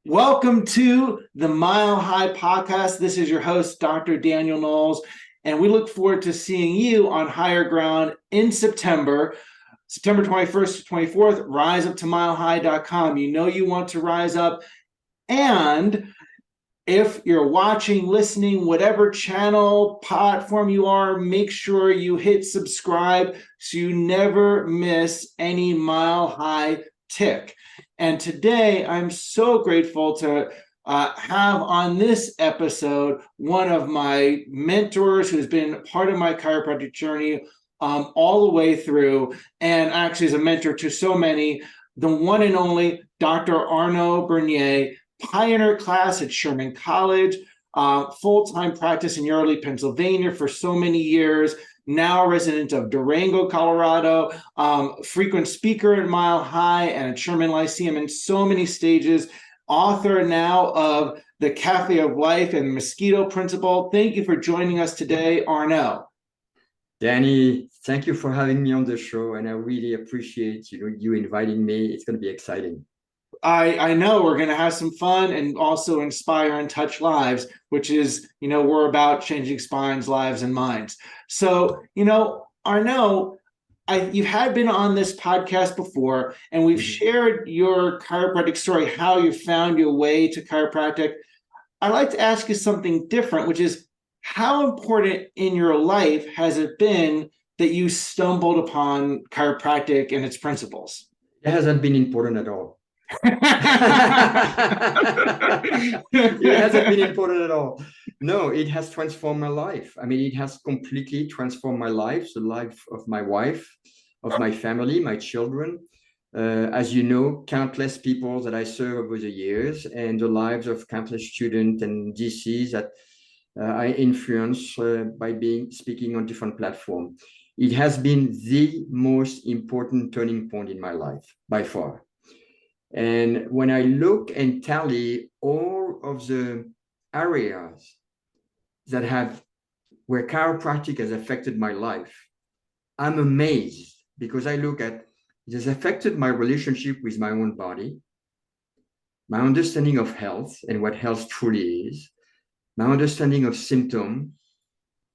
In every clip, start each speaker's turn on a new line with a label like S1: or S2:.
S1: Welcome to the Mile High Podcast. This is your host, Dr. Daniel Knowles, and we look forward to seeing you on higher ground in September 21st to 24th. RiseUpToMileHigh.com. You know you want to rise up. And if you're watching, listening, whatever channel, platform you are, make sure you hit subscribe so you never miss any Mile High tick. And today, I'm so grateful to have on this episode one of my mentors who's been part of my chiropractic journey all the way through, and actually is a mentor to so many, the one and only Dr. Arno Burnier, pioneer class at Sherman College, full-time practice in Early, Pennsylvania for so many years, now a resident of Durango, Colorado, frequent speaker at Mile High and at Sherman Lyceum in so many stages, author now of the Café of Life and Mosquito Principle. Thank you for joining us today, Arno.
S2: Danny, thank you for having me on the show, and I really appreciate you inviting me. It's going to be exciting.
S1: I know we're going to have some fun and also inspire and touch lives, which is, we're about changing spines, lives, and minds. So, Arno, you had been on this podcast before, and we've shared your chiropractic story, how you found your way to chiropractic. I'd like to ask you something different, which is, how important in your life has it been that you stumbled upon chiropractic and its principles?
S2: It hasn't been important at all. It hasn't been important at all. No, it has transformed my life. I mean, it has completely transformed my life, the life of my wife, of my family, my children. As you know, countless people that I serve over the years, and the lives of countless students and DCs that I influence by speaking on different platforms. It has been the most important turning point in my life, by far. And when I look and tally all of the areas where chiropractic has affected my life, I'm amazed, because I look at it has affected my relationship with my own body, my understanding of health and what health truly is, my understanding of symptom,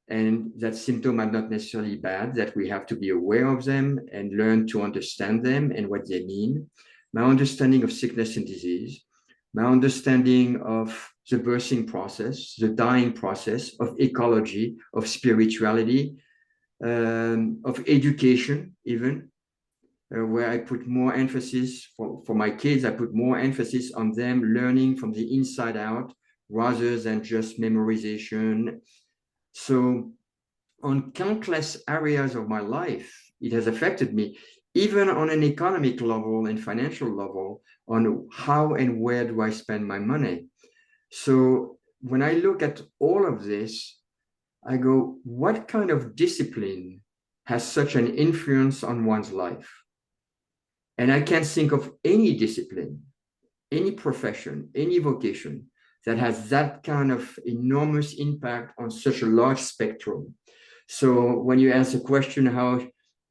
S2: and that symptoms are not necessarily bad, that we have to be aware of them and learn to understand them and what they mean, my understanding of sickness and disease, my understanding of the birthing process, the dying process, of ecology, of spirituality, of education even, where I put more emphasis for my kids. I put more emphasis on them learning from the inside out rather than just memorization. So on countless areas of my life, it has affected me, even on an economic level and financial level, on how and where do I spend my money. So when I look at all of this, I go, what kind of discipline has such an influence on one's life? And I can't think of any discipline, any profession, any vocation that has that kind of enormous impact on such a large spectrum. So when you ask the question, how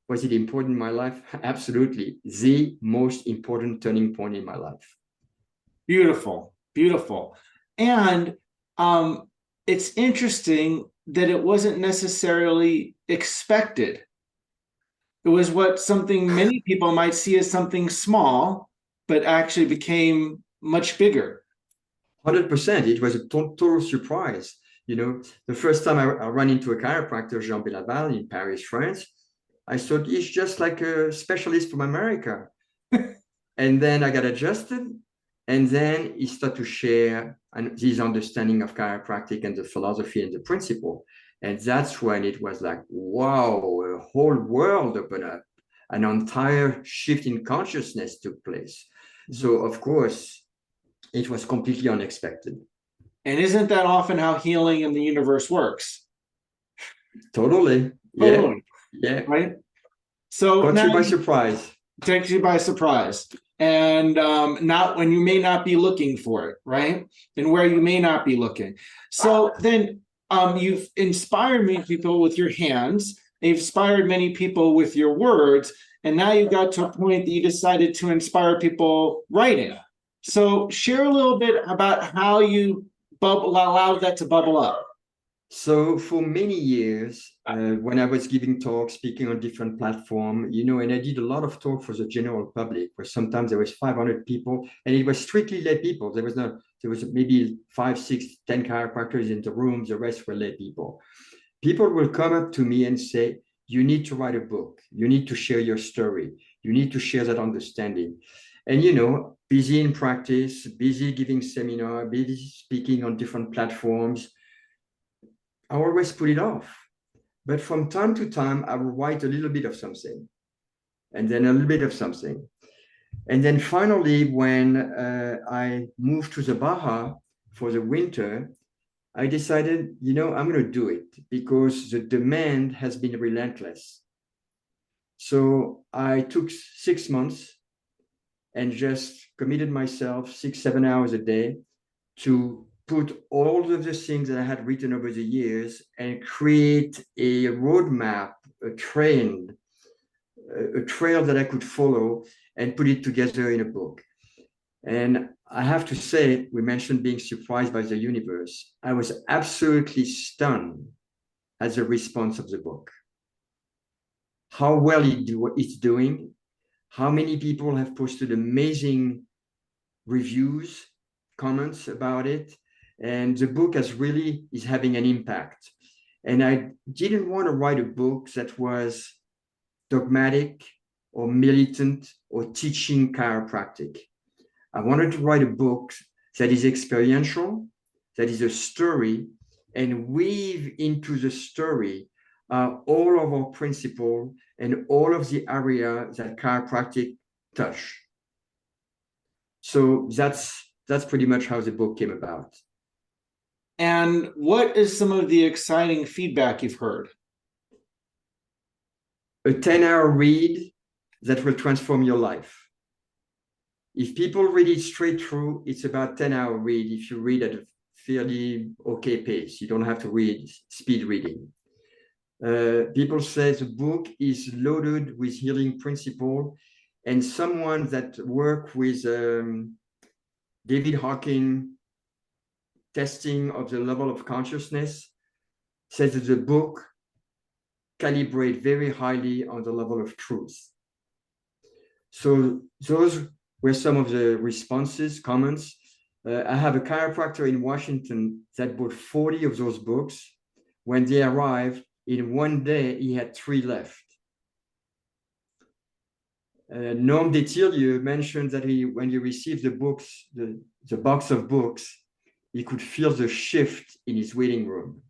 S2: was it important in my life? Absolutely. The most important turning point in my life.
S1: Beautiful, beautiful. And it's interesting that it wasn't necessarily expected. It was something many people might see as something small, but actually became much bigger.
S2: 100%. It was a total surprise. The first time I ran into a chiropractor, Jean Belaval, in Paris, France, I thought he's just like a specialist from America. And then I got adjusted. And then he started to share his understanding of chiropractic and the philosophy and the principle. And that's when it was like, wow, a whole world opened up. An entire shift in consciousness took place. So, of course, it was completely unexpected.
S1: And isn't that often how healing in the universe works?
S2: Totally.
S1: Totally.
S2: Yeah.
S1: Right? So
S2: caught you by surprise.
S1: Takes you by surprise. And not when you may not be looking for it, right? And where you may not be looking. So then you've inspired many people with your hands. You've inspired many people with your words. And now you got to a point that you decided to inspire people writing. So share a little bit about how you allowed that to bubble up.
S2: So for many years, when I was giving talks, speaking on different platforms, and I did a lot of talk for the general public, where sometimes there was 500 people, and it was strictly lay people. There was maybe 5, 6, 10 chiropractors in the room. The rest were lay people. People will come up to me and say, you need to write a book. You need to share your story. You need to share that understanding. And, busy in practice, busy giving seminar, busy speaking on different platforms, I always put it off. But from time to time, I will write a little bit of something, and then a little bit of something. And then finally, when I moved to the Baja for the winter, I decided, I'm going to do it because the demand has been relentless. So I took 6 months and just committed myself 6, 7 hours a day to put all of the things that I had written over the years and create a roadmap, a trail that I could follow and put it together in a book. And I have to say, we mentioned being surprised by the universe. I was absolutely stunned at the response of the book. How well it's doing, how many people have posted amazing reviews, comments about it. And the book is having an impact. And I didn't want to write a book that was dogmatic or militant or teaching chiropractic. I wanted to write a book that is experiential, that is a story, and weave into the story all of our principles and all of the areas that chiropractic touch. So that's pretty much how the book came about.
S1: And what is some of the exciting feedback you've heard?
S2: A 10-hour read that will transform your life. If people read it straight through, it's about 10-hour read if you read at a fairly okay pace. You don't have to read speed reading. People say the book is loaded with healing principle, and someone that worked with David Hawking testing of the level of consciousness says that the book calibrates very highly on the level of truth. So those were some of the responses, comments. I have a chiropractor in Washington that bought 40 of those books. When they arrived, in one day, he had 3 left. Norm Detillieu mentioned that when he received the books, the box of books, he could feel the shift in his waiting room.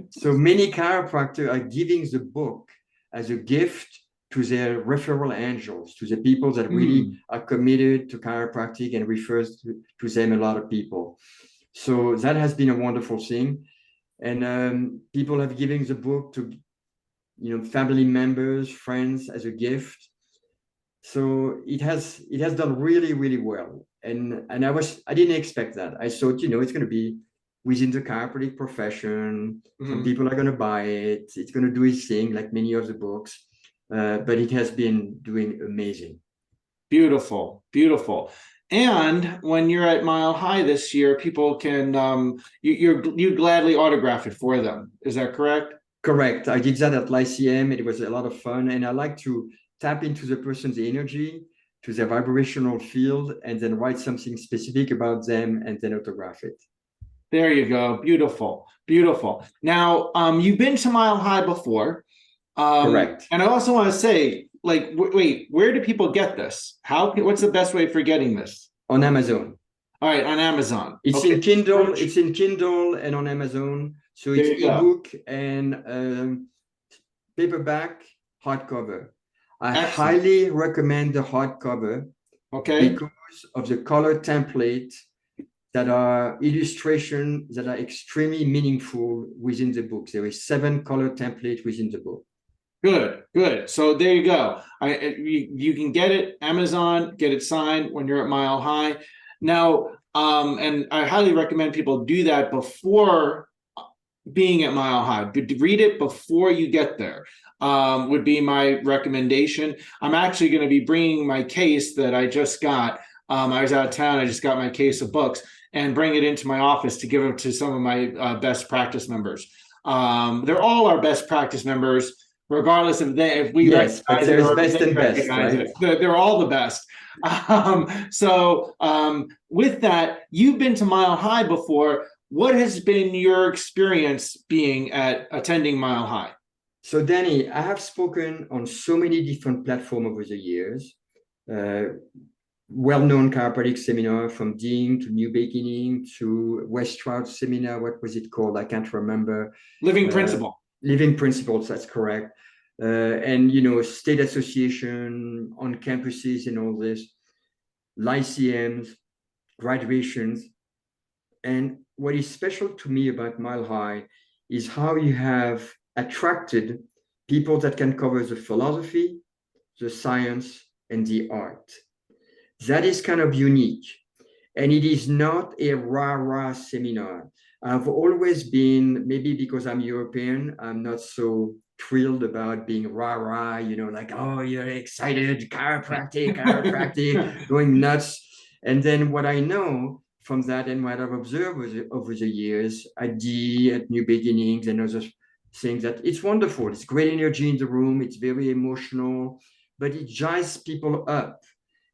S2: So many chiropractors are giving the book as a gift to their referral angels, to the people that really are committed to chiropractic and refers to them a lot of people. So that has been a wonderful thing. And people have given the book to family members, friends as a gift. So it has done really, really well. And I didn't expect that. I thought, it's going to be within the chiropractic profession. Some people are going to buy it. It's going to do its thing, like many of the books. But it has been doing amazing.
S1: Beautiful, beautiful. And when you're at Mile High this year, people can you gladly autograph it for them. Is that correct?
S2: Correct. I did that at Lyceum. It was a lot of fun, and I like to tap into the person's energy, to their vibrational field, and then write something specific about them, and then autograph it.
S1: There you go. Beautiful, beautiful. Now, you've been to Mile High before.
S2: Correct.
S1: And I also want to say, wait, where do people get this? What's the best way for getting this?
S2: On Amazon.
S1: All right, on Amazon.
S2: It's in Kindle. It's in Kindle and on Amazon. So it's ebook and paperback, hardcover. I highly recommend the hardcover.
S1: Okay.
S2: Because of the color template that are illustrations that are extremely meaningful within the book. There is 7 color templates within the book.
S1: Good, good. So there you go. You can get it Amazon, get it signed when you're at Mile High. Now, and I highly recommend people do that before being at Mile High. Read it before you get there. Would be my recommendation. I'm actually going to be bringing my case that I just got I was out of town. I just got my case of books and bring it into my office to give them to some of my best practice members. They're all our best practice members, regardless if we
S2: Yes, but
S1: recognize it
S2: there's
S1: or if
S2: best
S1: they
S2: and best,
S1: recognize
S2: right?
S1: it. They're all the best. With that, you've been to Mile High before. What has been your experience being at attending Mile High?
S2: So, Danny, I have spoken on so many different platforms over the years. Well-known chiropractic seminar, from Dean to New Beginning to Wes Stroud's seminar. What was it called? I can't remember.
S1: Living Principle.
S2: Living Principles, that's correct. And, state association on campuses and all this, lyceums, graduations. And what is special to me about Mile High is how you have attracted people that can cover the philosophy, the science, and the art. That is kind of unique. And it is not a rah-rah seminar. I've always been, maybe because I'm European, I'm not so thrilled about being rah-rah, like, oh, you're excited, chiropractic, going nuts. And then what I know from that and what I've observed over the years at New Beginnings and other things, that it's wonderful. It's great energy in the room. It's very emotional, but it jazz people up.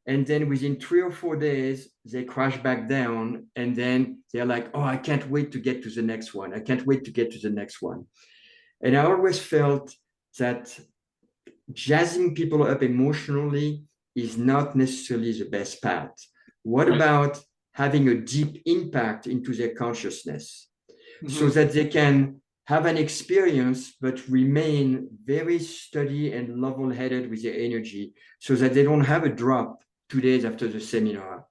S2: And then within 3 or 4 days, they crash back down. And then they're like, oh, I can't wait to get to the next one. I can't wait to get to the next one. And I always felt that jazzing people up emotionally is not necessarily the best path. What about having a deep impact into their consciousness so that they can have an experience, but remain very steady and level-headed with their energy so that they don't have a drop 2 days after the seminar.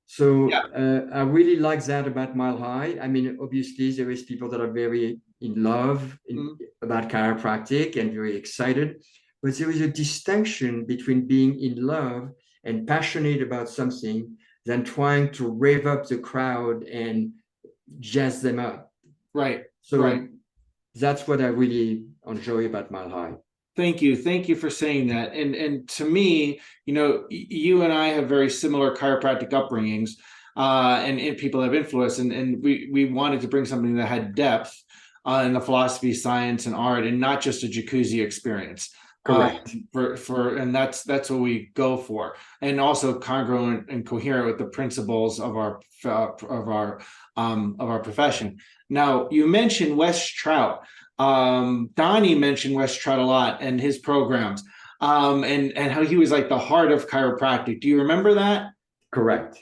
S2: So I really like that about Mile High. I mean, obviously, there is people that are very in love about chiropractic and very excited, but there is a distinction between being in love and passionate about something than trying to rev up the crowd and jazz them up.
S1: Right.
S2: So that's what I really enjoy about Mile High.
S1: Thank you for saying that. And to me, you and I have very similar chiropractic upbringings, and people have influence, and we wanted to bring something that had depth in the philosophy, science, and art, and not just a jacuzzi experience.
S2: Correct.
S1: And that's what we go for, and also congruent and coherent with the principles of our profession. Now, you mentioned Wes Trout. Donnie mentioned Wes Trout a lot and his programs, and how he was like the heart of chiropractic. Do you remember that?
S2: Correct.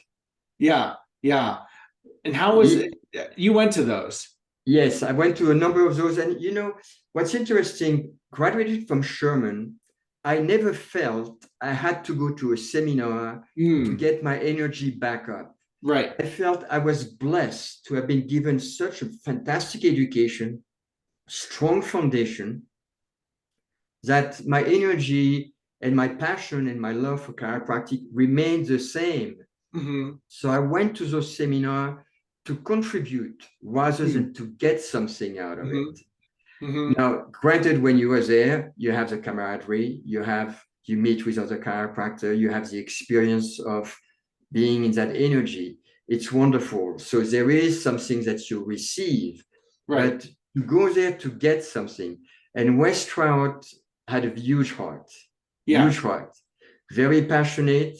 S1: Yeah. And how was it? You went to those?
S2: Yes, I went to a number of those. And what's interesting, graduated from Sherman, I never felt I had to go to a seminar to get my energy back up.
S1: Right.
S2: I felt I was blessed to have been given such a fantastic education, strong foundation, that my energy and my passion and my love for chiropractic remained the same. So I went to those seminars to contribute rather than to get something out of it. Now, granted, when you were there, you have the camaraderie, you meet with other chiropractors, you have the experience of being in that energy. It's wonderful. So there is something that you receive, but you go there to get something. And Wes Trout had a huge heart, very passionate.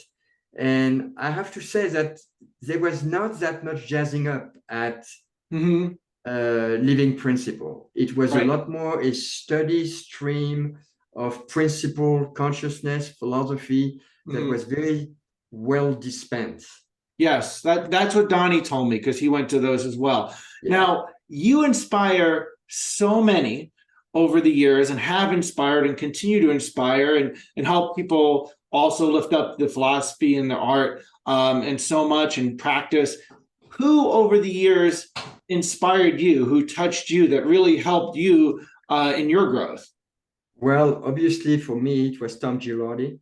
S2: And I have to say that there was not that much jazzing up at Living Principle. It was a lot more a steady stream of principle, consciousness, philosophy that was very well dispensed.
S1: Yes, that's what Donnie told me, because he went to those as well. Now, you inspire so many over the years, and have inspired and continue to inspire and help people also lift up the philosophy and the art, and so much in practice. Who over the years inspired you, who touched you, that really helped you in your growth?
S2: Well, obviously for me, it was Tom Girardi,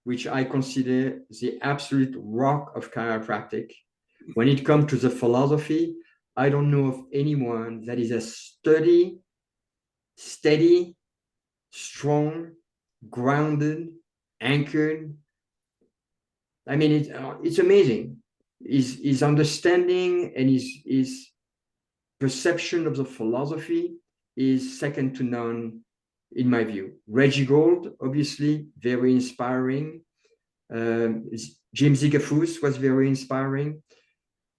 S2: which I consider the absolute rock of chiropractic. When it comes to the philosophy, I don't know of anyone that is as steady, strong, grounded, anchored. I mean, it's amazing. His understanding and his perception of the philosophy is second to none, in my view. Reggie Gold, obviously, very inspiring. Jim Ziegefuss was very inspiring.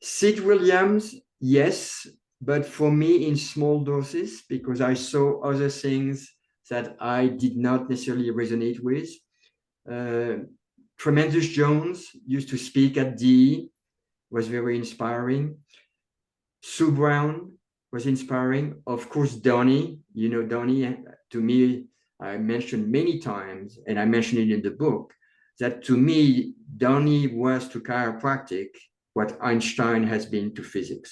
S2: Sid Williams, yes, but for me in small doses, because I saw other things that I did not necessarily resonate with. Tremendous Jones used to speak at DE, was very inspiring. Sue Brown was inspiring. Of course, Donnie, Donnie, to me, I mentioned many times, and I mentioned it in the book, that to me, Donnie was to chiropractic what Einstein has been to physics.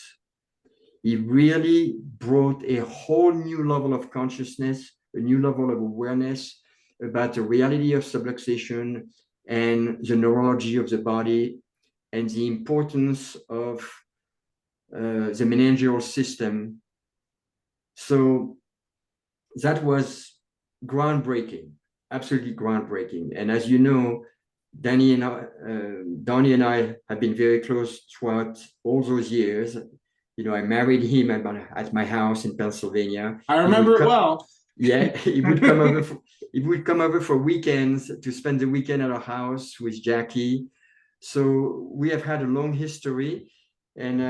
S2: He really brought a whole new level of consciousness, a new level of awareness about the reality of subluxation and the neurology of the body and the importance of the meningeal system. So that was groundbreaking, absolutely groundbreaking. And as you know, Donnie and I have been very close throughout all those years. I married him at my house in Pennsylvania.
S1: I remember it well.
S2: Yeah, he would come over for weekends to spend the weekend at our house with Jackie. So we have had a long history, and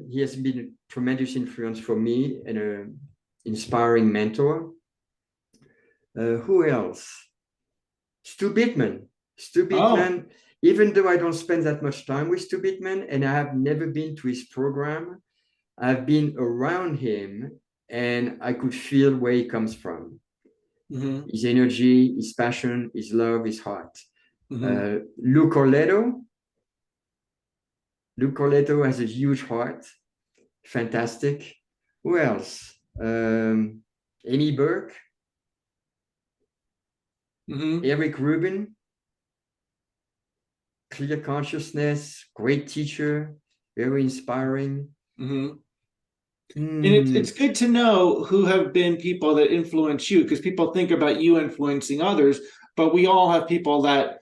S2: he has been a tremendous influence for me and an inspiring mentor. Who else? Stu Bittman. Even though I don't spend that much time with Stu Bittman, and I have never been to his program, I've been around him and I could feel where he comes from. Mm-hmm. His energy, his passion, his love, his heart. Mm-hmm. Lou Corletto has a huge heart. Fantastic. Who else? Amy Burke. Mm-hmm. Eric Rubin. Clear consciousness, great teacher, very inspiring. Mm-hmm.
S1: And it's good to know who have been people that influence you, because people think about you influencing others, but we all have people that,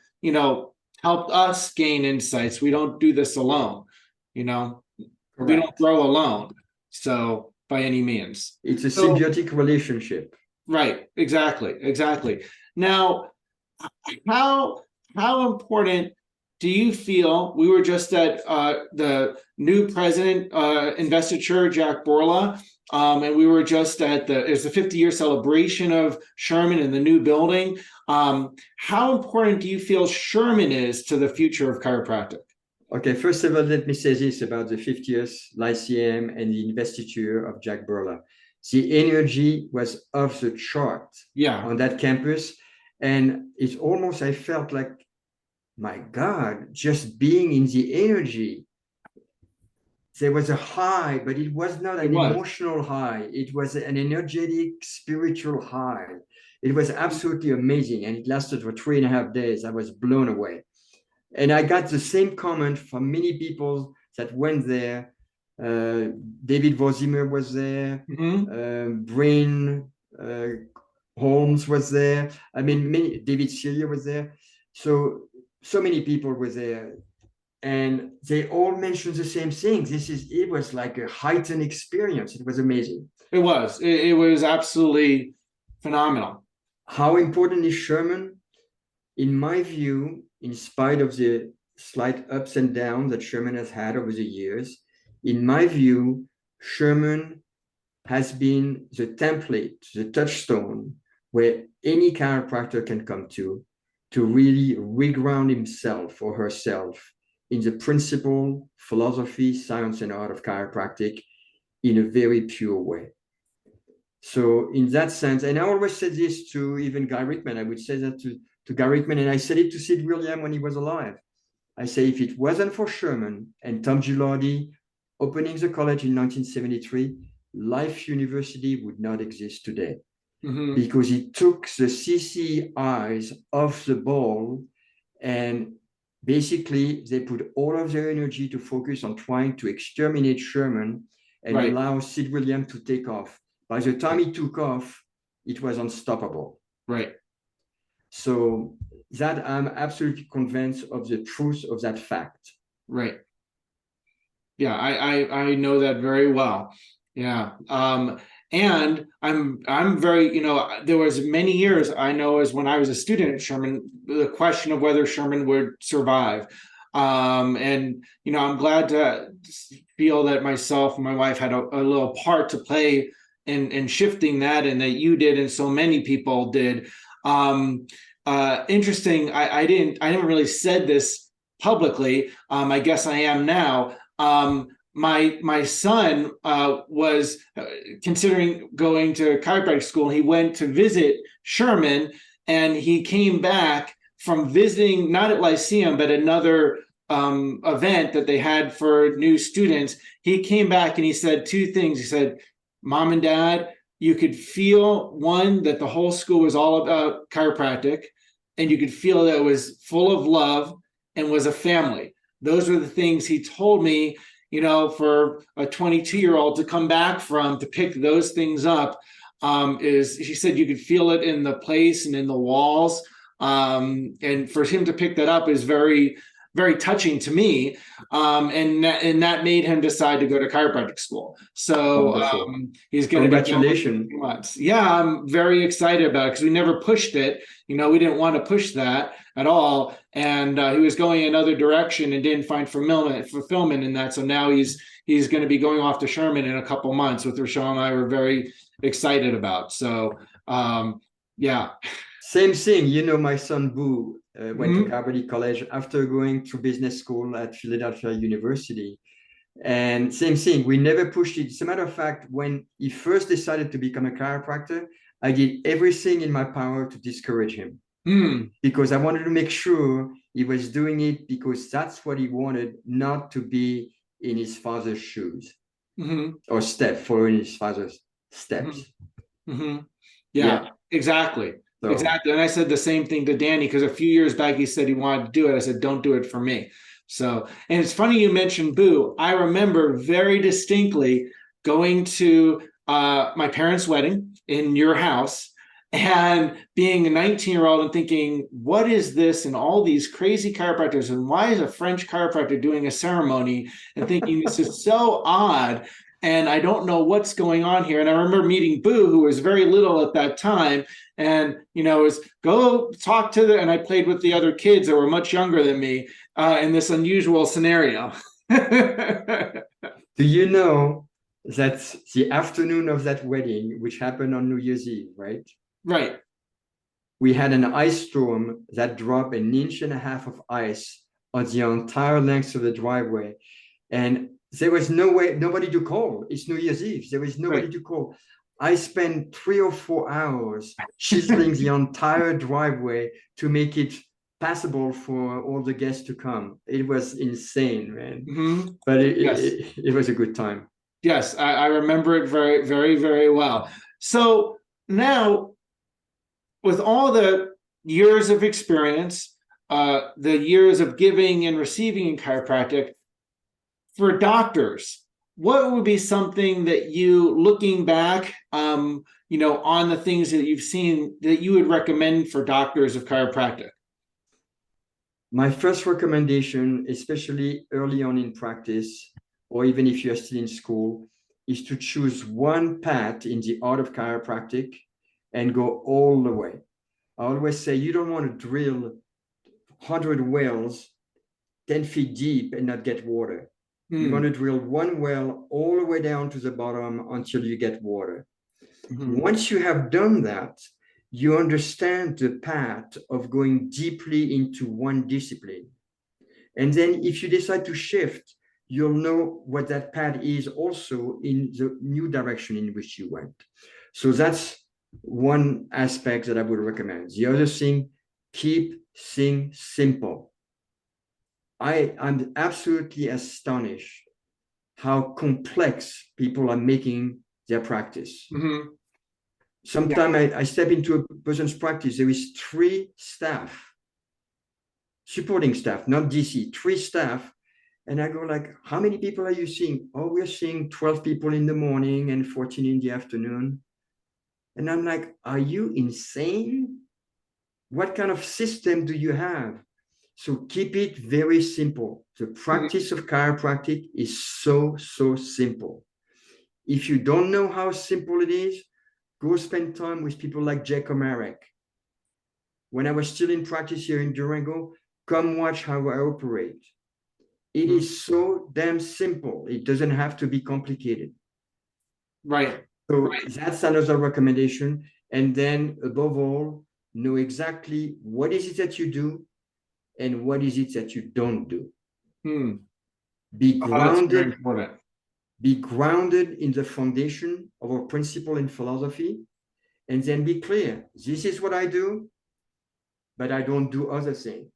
S1: helped us gain insights. We don't do this alone, Correct. We don't grow alone. So by any means.
S2: It's a symbiotic relationship.
S1: Right. Exactly. Now, how important do you feel? We were just at the new president investiture, Jack Borla, and we were just at it's the 50-year celebration of Sherman in the new building. How important do you feel Sherman is to the future of chiropractic?
S2: Okay, first of all, let me say this about the 50th Lyceum and the investiture of Jack Borla. The energy was off the chart on that campus. And it's almost, I felt like, my God, just being in the energy. There was a high, but it was not an emotional high. It was an energetic, spiritual high. It was absolutely amazing. And it lasted for 3.5 days. I was blown away. And I got the same comment from many people that went there. David Vozimer was there. Mm-hmm. Brain Holmes was there. I mean, David Celia was there. So many people were there, and they all mentioned the same thing. It was like a heightened experience. It was amazing.
S1: It was absolutely phenomenal.
S2: How important is Sherman? In my view, in spite of the slight ups and downs that Sherman has had over the years, in my view, Sherman has been the template, the touchstone where any chiropractor can come to really reground himself or herself in the principle, philosophy, science, and art of chiropractic in a very pure way. So in that sense, and I always said this to even Guy Rickman, I would say that to Guy Rickman, and I said it to Sid William when he was alive. I say, if it wasn't for Sherman and Tom Gilardi opening the college in 1973, Life University would not exist today. Mm-hmm. Because he took the CC eyes off the ball, and basically they put all of their energy to focus on trying to exterminate Sherman and allow Sid William to take off. By the time he took off, it was unstoppable.
S1: Right.
S2: So that I'm absolutely convinced of the truth of that fact.
S1: Right. Yeah, I know that very well. Yeah. And I'm very, there was many years I know as when I was a student at Sherman, the question of whether Sherman would survive. And I'm glad to feel that myself and my wife had a little part to play in shifting that, and that you did, and so many people did. Interesting. I haven't really said this publicly. I guess I am now. My son was considering going to chiropractic school. He went to visit Sherman, and he came back from visiting, not at Lyceum, but another event that they had for new students. He came back and he said two things. He said, "Mom and Dad, you could feel, one, that the whole school was all about chiropractic, and you could feel that it was full of love and was a family." Those were the things he told me, for a 22-year-old to come back from, to pick those things up. Is, she said, you could feel it in the place and in the walls. And for him to pick that up is very, very touching to me. And that made him decide to go to chiropractic school. So he's going to be
S2: Congratulations.
S1: months. Yeah, I'm very excited about it because we never pushed it. We didn't want to push that at all. And he was going another direction and didn't find fulfillment in that. So now he's going to be going off to Sherman in a couple months, which Rochelle and I were very excited about. So yeah.
S2: Same thing. My son Boo went to Sherman College after going to business school at Philadelphia University. And same thing, we never pushed it. As a matter of fact, when he first decided to become a chiropractor, I did everything in my power to discourage him. Because I wanted to make sure he was doing it because that's what he wanted, not to be in his father's shoes or following his father's steps.
S1: Yeah, exactly.
S2: So,
S1: exactly. And I said the same thing to Danny, because a few years back he said he wanted to do it. I said, don't do it for me. So, and it's funny you mentioned Boo. I remember very distinctly going to my parents' wedding in your house and being a 19-year-old and thinking, what is this and all these crazy chiropractors, and why is a French chiropractor doing a ceremony, and thinking this is so odd and I don't know what's going on here. And I remember meeting Boo, who was very little at that time, and was go talk to and I played with the other kids that were much younger than me in this unusual scenario.
S2: Do you know that the afternoon of that wedding, which happened on New Year's Eve, right?
S1: Right.
S2: We had an ice storm that dropped 1.5 inches of ice on the entire length of the driveway. And there was nobody to call. It's New Year's Eve. There was nobody to call. I spent 3 or 4 hours chiseling the entire driveway to make it passable for all the guests to come. It was insane, man. But it was a good time.
S1: Yes, I remember it very, very, very well. So now, with all the years of experience, the years of giving and receiving in chiropractic, for doctors, what would be something that you, looking back, on the things that you've seen, that you would recommend for doctors of chiropractic?
S2: My first recommendation, especially early on in practice, or even if you're still in school, is to choose one path in the art of chiropractic and go all the way. I always say you don't want to drill 100 wells 10 feet deep and not get water. You want to drill one well all the way down to the bottom until you get water. Once you have done that, you understand the path of going deeply into one discipline. And then if you decide to shift, you'll know what that path is also in the new direction in which you went. So that's one aspect that I would recommend. The other thing, keep things simple. I'm absolutely astonished how complex people are making their practice. Sometimes I step into a person's practice, there is 3 staff, supporting staff, not DC, 3 staff. And I go like, how many people are you seeing? Oh, we're seeing 12 people in the morning and 14 in the afternoon. And I'm like, are you insane? What kind of system do you have? So keep it very simple. The practice of chiropractic is so simple. If you don't know how simple it is, go spend time with people like Jacob Marek. When I was still in practice here in Durango, come watch how I operate. It is so damn simple. It doesn't have to be complicated.
S1: Right.
S2: So that's another recommendation. And then above all, know exactly what is it that you do and what is it that you don't do. Be grounded. Be grounded in the foundation of our principle and philosophy, and then be clear. This is what I do, but I don't do other things.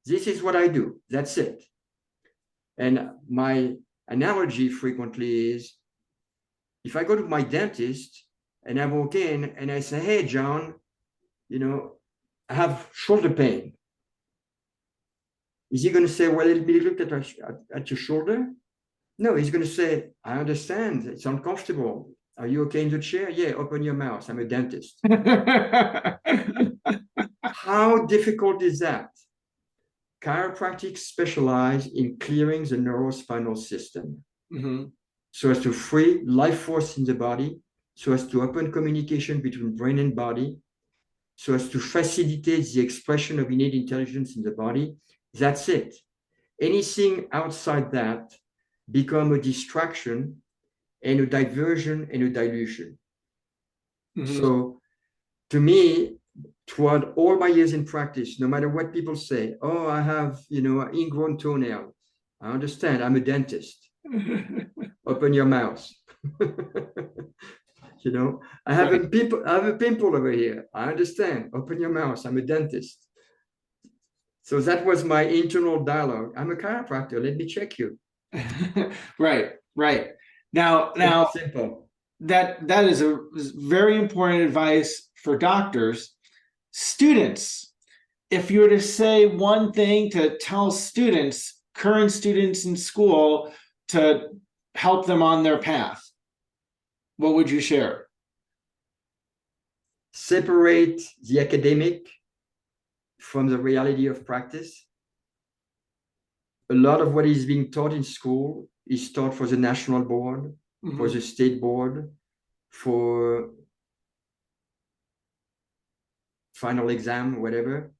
S2: This is what I do. That's it. And my analogy frequently is, if I go to my dentist and I walk in and I say, hey, John, I have shoulder pain. Is he going to say, well, let me look at your shoulder? No, he's going to say, I understand. It's uncomfortable. Are you okay in the chair? Yeah, open your mouth. I'm a dentist. How difficult is that? Chiropractic specialize in clearing the neurospinal system so as to free life force in the body, so as to open communication between brain and body, so as to facilitate the expression of innate intelligence in the body. That's it. Anything outside that become a distraction and a diversion and a dilution. So to me, throughout all my years in practice, no matter what people say, oh, I have, an ingrown toenail. I understand. I'm a dentist. Open your mouth. I have a pimple over here. I understand. Open your mouth. I'm a dentist. So that was my internal dialogue. I'm a chiropractor. Let me check you.
S1: Right. Now
S2: simple.
S1: That is a very important advice for doctors. Students, if you were to say one thing to tell students, current students in school, to help them on their path, what would you share?
S2: Separate the academic from the reality of practice. A lot of what is being taught in school is taught for the national board, for the state board, for final exam, whatever.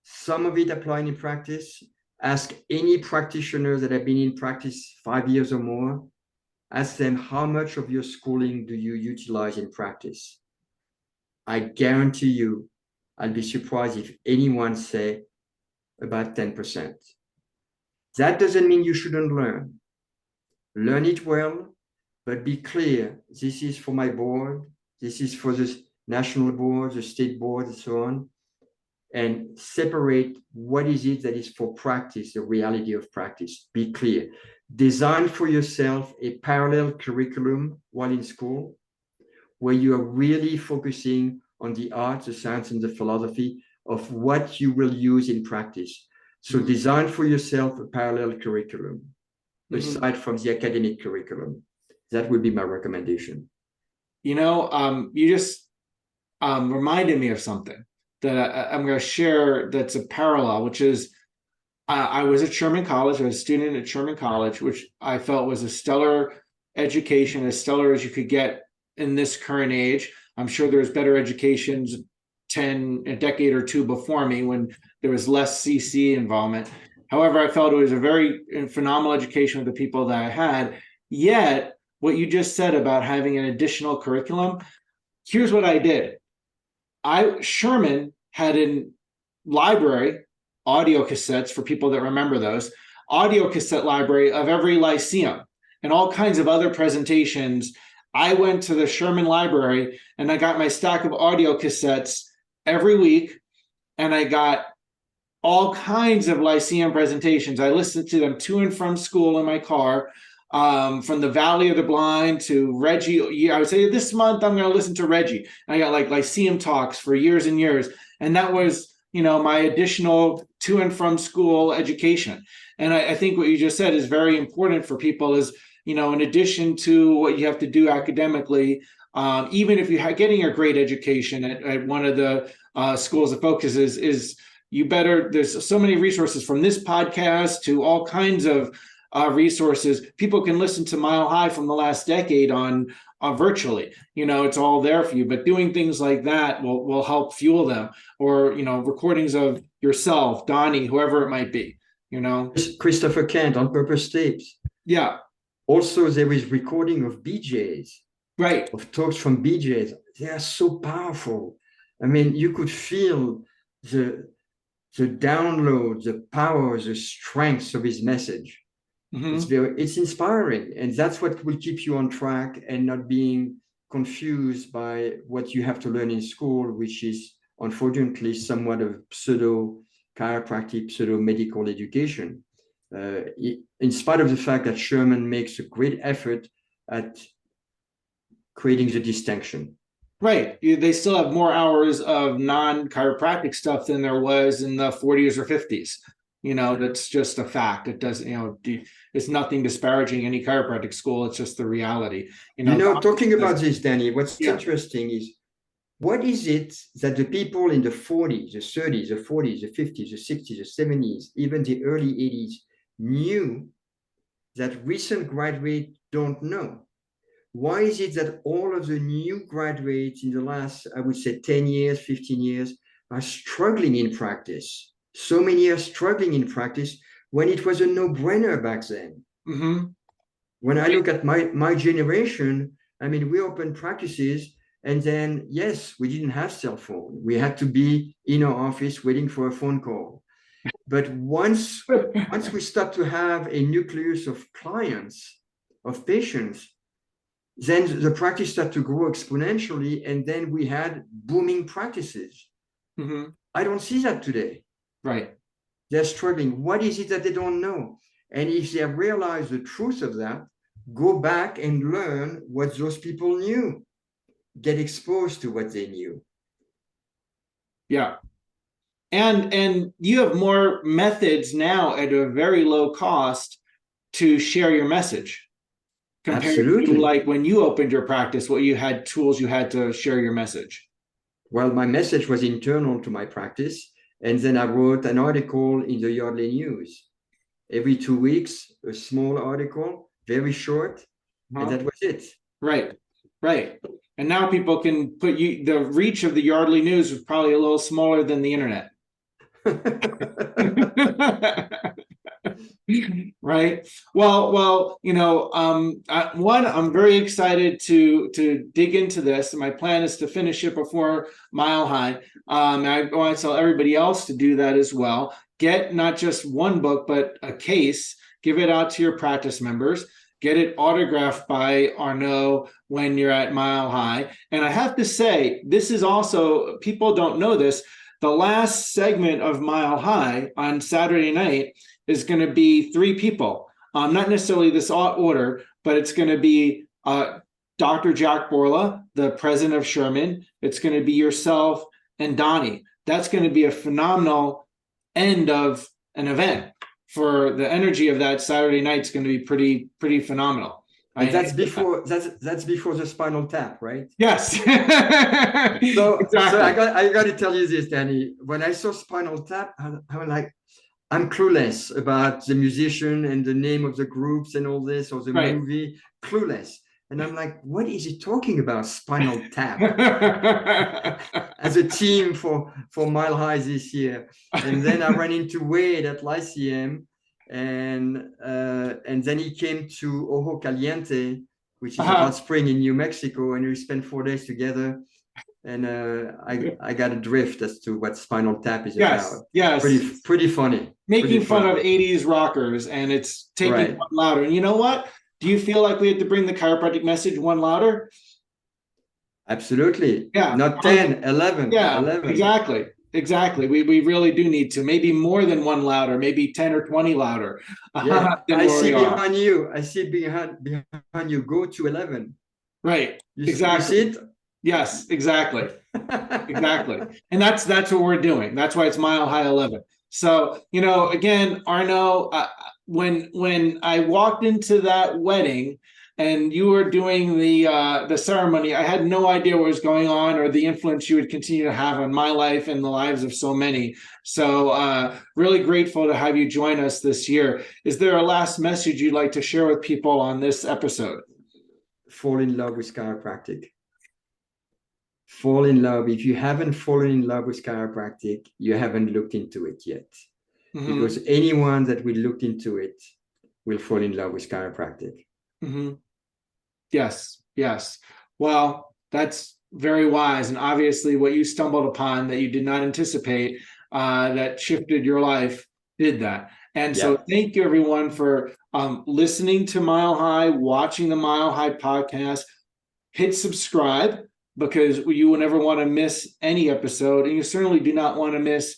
S2: Some of it applying in practice. Ask any practitioner that have been in practice 5 years or more. Ask them, how much of your schooling do you utilize in practice? I guarantee you, I'll be surprised if anyone say about 10%. That doesn't mean you shouldn't learn. Learn it well, but be clear. This is for my board. This is for the national board, the state board, and so on. And separate what is it that is for practice, the reality of practice. Be clear. Design for yourself a parallel curriculum while in school, where you are really focusing on the art, the science, and the philosophy of what you will use in practice. So design for yourself a parallel curriculum, aside from the academic curriculum. That would be my recommendation.
S1: You just reminded me of something that I'm going to share that's a parallel, which is I was at Sherman College. I was a student at Sherman College, which I felt was a stellar education, as stellar as you could get in this current age. I'm sure there's better educations a decade or two before me when there was less CC involvement. However, I felt it was a very phenomenal education with the people that I had. Yet, what you just said about having an additional curriculum, here's what I did. Sherman had a library, audio cassettes for people that remember those, audio cassette library of every lyceum and all kinds of other presentations. I went to the Sherman library and I got my stack of audio cassettes every week, and I got all kinds of lyceum presentations. I listened to them to and from school in my car, from the Valley of the Blind to Reggie. I would say this month I'm going to listen to Reggie. And I got like lyceum talks for years and years. And that was, my additional to and from school education. And I think what you just said is very important for people is, in addition to what you have to do academically, even if you're getting a great education at one of the schools of focus is there's so many resources from this podcast to all kinds of resources. People can listen to Mile High from the last decade on virtually. It's all there for you. But doing things like that will help fuel them. Or recordings of yourself, Donnie, whoever it might be.
S2: Christopher Kent on purpose tapes.
S1: Yeah.
S2: Also, there is recording of BJs.
S1: Right.
S2: Of talks from BJs. They are so powerful. I mean, you could feel the download, the power, the strength of his message. Mm-hmm. It's inspiring, and that's what will keep you on track and not being confused by what you have to learn in school, which is unfortunately somewhat of pseudo chiropractic, pseudo medical education. In spite of the fact that Sherman makes a great effort at creating the distinction.
S1: Right. They still have more hours of non-chiropractic stuff than there was in the 40s or 50s. That's just a fact. It doesn't, it's nothing disparaging any chiropractic school. It's just the reality.
S2: Talking about this, Danny, what's interesting is, what is it that the people in the 40s, the 30s, the 40s, the 50s, the 60s, the 70s, even the early 80s knew that recent graduates don't know? Why is it that all of the new graduates in the last, I would say, 10 years, 15 years, are struggling in practice? So many are struggling in practice when it was a no-brainer back then. Mm-hmm. When I look at my generation, I mean, we opened practices, and then, yes, we didn't have cell phone. We had to be in our office waiting for a phone call. But once we start to have a nucleus of clients, of patients, then the practice started to grow exponentially, and then we had booming practices. Mm-hmm. I don't see that today.
S1: Right.
S2: They're struggling. What is it that they don't know? And if they realize the truth of that, go back and learn what those people knew. Get exposed to what they knew.
S1: Yeah. And you have more methods now at a very low cost to share your message. Compared to like when you opened your practice, what you had tools you had to share your message.
S2: Well, my message was internal to my practice. And then I wrote an article in the Yardley News. Every 2 weeks, a small article, very short, and that was it. Right.
S1: And now people can the reach of the Yardley News is probably a little smaller than the internet. Right. Well, I'm very excited to dig into this, and my plan is to finish it before Mile High. I want to tell everybody else to do that as well. Get not just one book, but a case. Give it out to your practice members. Get it autographed by Arno when you're at Mile High. And I have to say, this is also, people don't know this, the last segment of Mile High on Saturday night is going to be 3 people. Not necessarily this order, but it's going to be Dr. Jack Borla, the president of Sherman. It's going to be yourself and Donnie. That's going to be a phenomenal end of an event. For the energy of that Saturday night, it's going to be pretty phenomenal.
S2: And that's before the spinal tap, right?
S1: Yes.
S2: So I got to tell you this, Danny. When I saw Spinal Tap, I'm like, I'm clueless about the musician and the name of the groups and all this, or the movie. Clueless. And I'm like, what is he talking about? Spinal Tap as a team for Mile High this year. And then I ran into Wade at Lyceum, and then he came to Ojo Caliente, which is a hot spring in New Mexico, and we spent 4 days together. And I got a drift as to what Spinal Tap is about.
S1: Yes,
S2: pretty funny.
S1: Making fun of 80s rockers, and it's taking one louder. And you know what? Do you feel like we had to bring the chiropractic message one louder?
S2: Absolutely. Yeah. Not 10, 11.
S1: Yeah,
S2: 11.
S1: Exactly. We really do need to. Maybe more than one louder, maybe 10 or 20 louder.
S2: Yeah. I see behind you. I see behind you. Go to 11.
S1: Right.
S2: Exactly. You see it?
S1: Yes, exactly. Exactly. And that's what we're doing. That's why it's Mile High 11. So, again, Arno, when I walked into that wedding and you were doing the ceremony, I had no idea what was going on or the influence you would continue to have on my life and the lives of so many. So really grateful to have you join us this year. Is there a last message you'd like to share with people on this episode?
S2: Fall in love with chiropractic. Fall in love. If you haven't fallen in love with chiropractic, you haven't looked into it yet. Mm-hmm. Because anyone that will look into it will fall in love with chiropractic.
S1: Mm-hmm. Yes, yes. Well, that's very wise. And obviously what you stumbled upon that you did not anticipate that shifted your life did that. And so thank you everyone for listening to Mile High, watching the Mile High podcast. Hit subscribe because you will never want to miss any episode. And you certainly do not want to miss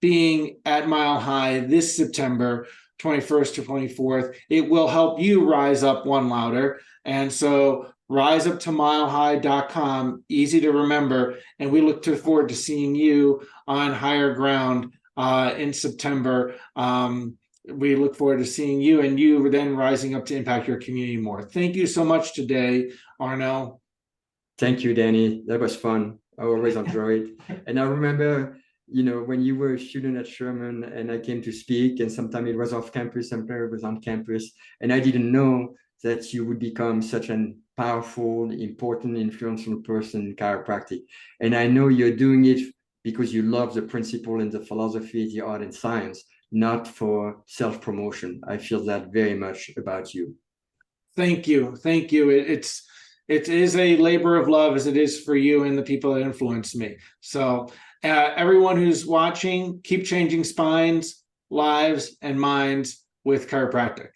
S1: being at Mile High this September 21st to 24th. It will help you rise up one louder. And so riseuptomilehigh.com, easy to remember. And we look forward to seeing you on higher ground in September. We look forward to seeing you and you then rising up to impact your community more. Thank you so much today, Arno.
S2: Thank you, Danny. That was fun. I always enjoy it. And I remember, when you were a student at Sherman and I came to speak, and sometimes it was off campus, sometimes it was on campus. And I didn't know that you would become such a powerful, important, influential person in chiropractic. And I know you're doing it because you love the principle and the philosophy, the art and science, not for self-promotion. I feel that very much about you.
S1: Thank you. Thank you. It is a labor of love as it is for you and the people that influence me. So everyone who's watching, keep changing spines, lives, and minds with chiropractic.